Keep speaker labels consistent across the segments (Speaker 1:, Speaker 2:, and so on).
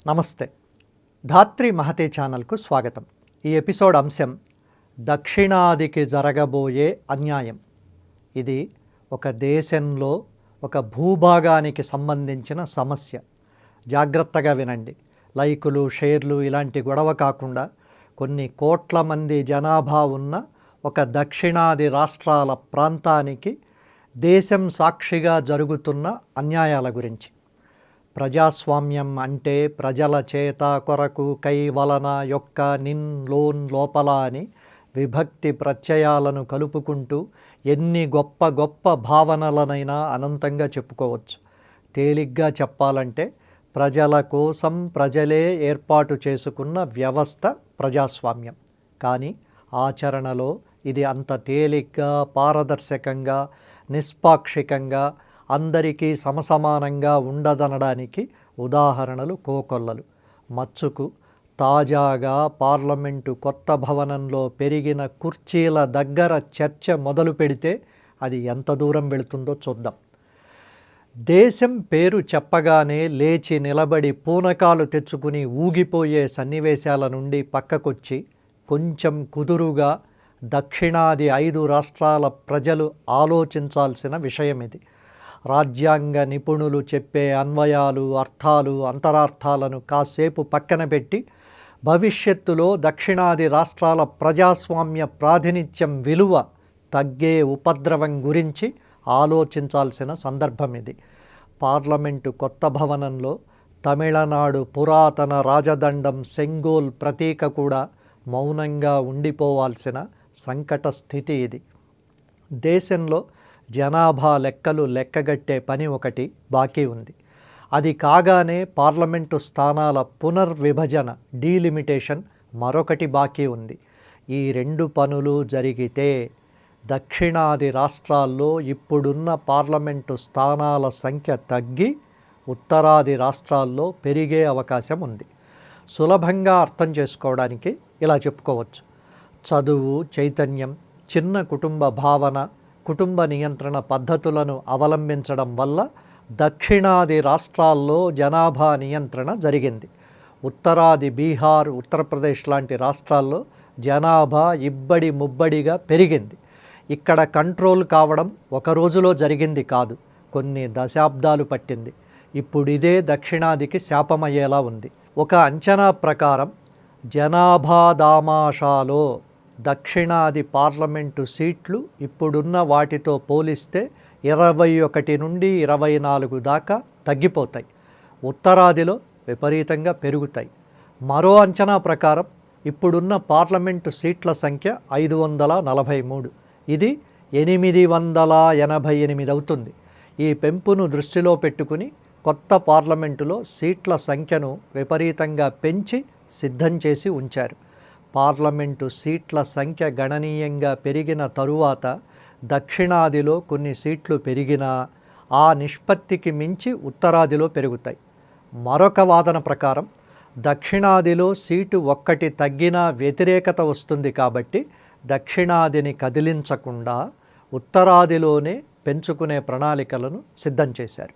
Speaker 1: నమస్తే. ధాత్రి మహతే ఛానల్కు స్వాగతం. ఈ ఎపిసోడ్ అంశం దక్షిణాదికి జరగబోయే అన్యాయం. ఇది ఒక దేశంలో ఒక భూభాగానికి సంబంధించిన సమస్య. జాగ్రత్తగా వినండి. లైకులు, షేర్లు ఇలాంటి గొడవ కాకుండా కొన్ని కోట్ల మంది జనాభా ఉన్న ఒక దక్షిణాది రాష్ట్రాల ప్రాంతానికి దేశం సాక్షిగా జరుగుతున్న అన్యాయాల గురించి. ప్రజాస్వామ్యం అంటే ప్రజల చేత కొరకు కై వలన యొక్క నిన్ లోన్ లోపల అని విభక్తి ప్రత్యయాలను కలుపుకుంటూ ఎన్ని గొప్ప గొప్ప భావనలనైనా అనంతంగా చెప్పుకోవచ్చు. తేలిగ్గా చెప్పాలంటే ప్రజల కోసం ప్రజలే ఏర్పాటు చేసుకున్న వ్యవస్థ ప్రజాస్వామ్యం. కానీ ఆచరణలో ఇది అంత తేలిగ్గా, పారదర్శకంగా, నిష్పాక్షికంగా, అందరికీ సమసమానంగా ఉండదనడానికి ఉదాహరణలు కోకొల్లలు. మచ్చుకు తాజాగా పార్లమెంటు కొత్త భవనంలో పెరిగిన కుర్చీల దగ్గర చర్చ మొదలు పెడితే అది ఎంత దూరం వెళుతుందో చూద్దాం. దేశం పేరు చెప్పగానే లేచి నిలబడి పూనకాలు తెచ్చుకుని ఊగిపోయే సన్నివేశాల నుండి పక్కకొచ్చి కొంచెం కుదురుగా దక్షిణాది 5 రాష్ట్రాల ప్రజలు ఆలోచించాల్సిన విషయం ఇది. రాజ్యాంగ నిపుణులు చెప్పే అన్వయాలు, అర్థాలు, అంతరార్థాలను కాసేపు పక్కన పెట్టి భవిష్యత్తులో దక్షిణాది రాష్ట్రాల ప్రజాస్వామ్య ప్రాతినిధ్యం విలువ తగ్గే ఉపద్రవం గురించి ఆలోచించాల్సిన సందర్భం ఇది. పార్లమెంటు కొత్త భవనంలో తమిళనాడు పురాతన రాజదండం సెంగోల్ ప్రతీక కూడా మౌనంగా ఉండిపోవాల్సిన సంకట స్థితి ఇది. దేశంలో జనాభా లెక్కలు లెక్కగట్టే పని ఒకటి బాకీ ఉంది. అది కాగానే పార్లమెంటు స్థానాల పునర్విభజన డీలిమిటేషన్ మరొకటి బాకీ ఉంది. ఈ 2 పనులు జరిగితే దక్షిణాది రాష్ట్రాల్లో ఇప్పుడున్న పార్లమెంటు స్థానాల సంఖ్య తగ్గి ఉత్తరాది రాష్ట్రాల్లో పెరిగే అవకాశం ఉంది. సులభంగా అర్థం చేసుకోవడానికి ఇలా చెప్పుకోవచ్చు. చదువు, చైతన్యం, చిన్న కుటుంబ భావన, కుటుంబ నియంత్రణ పద్ధతులను అవలంబించడం వల్ల దక్షిణాది రాష్ట్రాల్లో జనాభా నియంత్రణ జరిగింది. ఉత్తరాది బీహార్, ఉత్తరప్రదేశ్ లాంటి రాష్ట్రాల్లో జనాభా ఇబ్బడి ముబ్బడిగా పెరిగింది. ఇక్కడ కంట్రోల్ కావడం ఒక రోజులో జరిగింది కాదు, కొన్ని దశాబ్దాలు పట్టింది. ఇప్పుడు ఇదే దక్షిణాదికి శాపమయ్యేలా ఉంది. ఒక అంచనా ప్రకారం జనాభా దామాషాలో దక్షిణాది పార్లమెంటు సీట్లు ఇప్పుడున్న వాటితో పోలిస్తే 21 నుండి 24 దాకా తగ్గిపోతాయి. ఉత్తరాదిలో విపరీతంగా పెరుగుతాయి. మరో అంచనా ప్రకారం ఇప్పుడున్న పార్లమెంటు సీట్ల సంఖ్య 543, ఇది 888 అవుతుంది. ఈ పెంపును దృష్టిలో పెట్టుకుని కొత్త పార్లమెంటులో సీట్ల సంఖ్యను విపరీతంగా పెంచి సిద్ధం చేసి ఉంచారు. పార్లమెంటు సీట్ల సంఖ్య గణనీయంగా పెరిగిన తరువాత దక్షిణాదిలో కొన్ని సీట్లు పెరిగినా ఆ నిష్పత్తికి మించి ఉత్తరాదిలో పెరుగుతాయి. మరొక వాదన ప్రకారం దక్షిణాదిలో సీటు ఒక్కటి తగ్గినా వ్యతిరేకత వస్తుంది కాబట్టి దక్షిణాదిని కదిలించకుండా ఉత్తరాదిలోనే పెంచుకునే ప్రణాళికలను సిద్ధం చేశారు.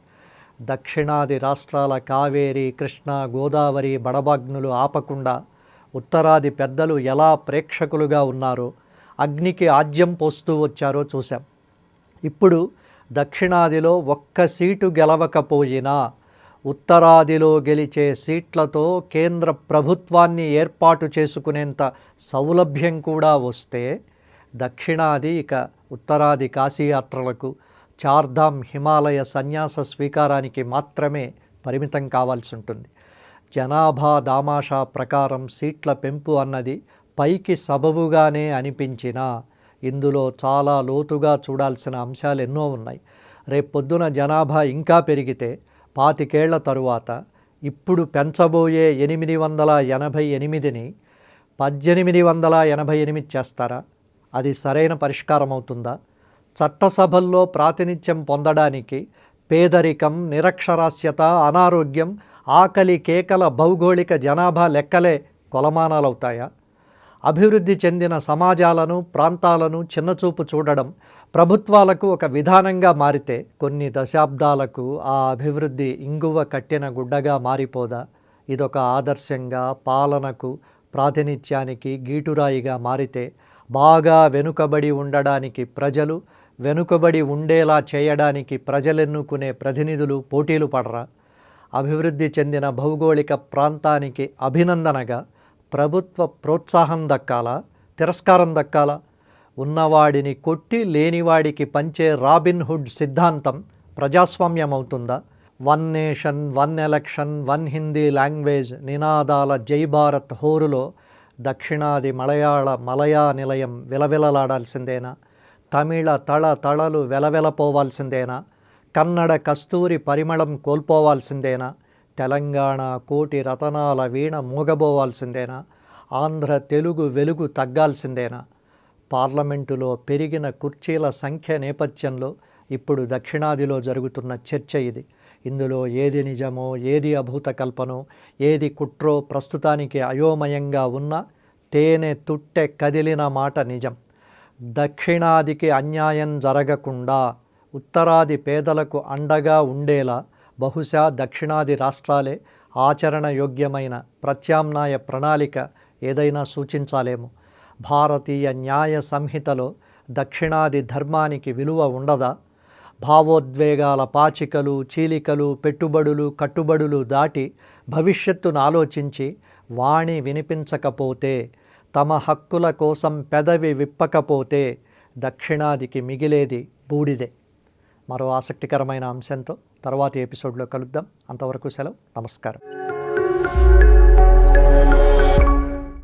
Speaker 1: దక్షిణాది రాష్ట్రాల కావేరి, కృష్ణా, గోదావరి బడబాగ్నులు ఆపకుండా ఉత్తరాది పెద్దలు ఎలా ప్రేక్షకులుగా ఉన్నారో, అగ్నికి ఆజ్యం పోస్తూ వచ్చారో చూశాం. ఇప్పుడు దక్షిణాదిలో ఒక్క సీటు గెలవకపోయినా ఉత్తరాదిలో గెలిచే సీట్లతో కేంద్ర ప్రభుత్వాన్ని ఏర్పాటు చేసుకునేంత సౌలభ్యం కూడా వస్తే దక్షిణాది ఇక ఉత్తరాది కాశీయాత్రలకు, చార్ధామ్ హిమాలయ సన్యాస స్వీకారానికి మాత్రమే పరిమితం కావాల్సి ఉంటుంది. జనాభా దామాషా ప్రకారం సీట్ల పెంపు అన్నది పైకి సబబుగానే అనిపించినా ఇందులో చాలా లోతుగా చూడాల్సిన అంశాలు ఎన్నో ఉన్నాయి. రేపొద్దున జనాభా ఇంకా పెరిగితే 25 ఏళ్ల తరువాత ఇప్పుడు పెంచబోయే 888ని 1888 చేస్తారా? అది సరైన పరిష్కారం అవుతుందా? చట్టసభల్లో ప్రాతినిధ్యం పొందడానికి పేదరికం, నిరక్షరాస్యత, అనారోగ్యం, ఆకలి కేకల భౌగోళిక జనాభా లెక్కలే కొలమానాలవుతాయా? అభివృద్ధి చెందిన సమాజాలను, ప్రాంతాలను చిన్నచూపు చూడడం ప్రభుత్వాలకు ఒక విధానంగా మారితే కొన్ని దశాబ్దాలకు ఆ అభివృద్ధి ఇంగువ కట్టిన గుడ్డగా మారిపోదా? ఇదొక ఆదర్శంగా పాలనకు ప్రాతినిధ్యానికి గీటురాయిగా మారితే బాగా వెనుకబడి ఉండడానికి ప్రజలు, వెనుకబడి ఉండేలా చేయడానికి ప్రజలెన్నుకునే ప్రతినిధులు పోటీలు పడరా? అభివృద్ధి చెందిన భౌగోళిక ప్రాంతానికి అభినందనగా ప్రభుత్వ ప్రోత్సాహం దక్కాలా, తిరస్కారం దక్కాలా? ఉన్నవాడిని కొట్టి లేనివాడికి పంచే రాబిన్హుడ్ సిద్ధాంతం ప్రజాస్వామ్యం అవుతుందా? One nation, one election, one Hindi language నినాదాల జై భారత్ హోరులో దక్షిణాది మలయా నిలయం విలవిలలాడాల్సిందేనా? తమిళ తళలు వెలవెలపోవాల్సిందేనా? కన్నడ కస్తూరి పరిమళం కోల్పోవాల్సిందేనా? తెలంగాణ కోటి రతనాల వీణ మూగబోవాల్సిందేనా? ఆంధ్ర తెలుగు వెలుగు తగ్గాల్సిందేనా? పార్లమెంటులో పెరిగిన కుర్చీల సంఖ్య నేపథ్యంలో ఇప్పుడు దక్షిణాదిలో జరుగుతున్న చర్చ ఇది. ఇందులో ఏది నిజమో, ఏది అభూత కల్పనో, ఏది కుట్రో ప్రస్తుతానికి అయోమయంగా ఉన్న తేనె తుట్టె కదిలిన మాట నిజం. దక్షిణాదికి అన్యాయం జరగకుండా ఉత్తరాది పేదలకు అండగా ఉండేలా బహుశా దక్షిణాది రాష్ట్రాలే ఆచరణయోగ్యమైన ప్రత్యామ్నాయ ప్రణాళిక ఏదైనా సూచించాలేమో. భారతీయ న్యాయ సంహితలో దక్షిణాది ధర్మానికి విలువ ఉండదా? భావోద్వేగాల పాచికలు, చీలికలు, పెట్టుబడులు, కట్టుబడులు దాటి భవిష్యత్తును ఆలోచించి వాణి వినిపించకపోతే, తమ హక్కుల కోసం పెదవి విప్పకపోతే దక్షిణాదికి మిగిలేది బూడిదే. మరో ఆసక్తికరమైన అంశంతో తర్వాతి ఎపిసోడ్లో కలుద్దాం. అంతవరకు సెలవు. నమస్కారం.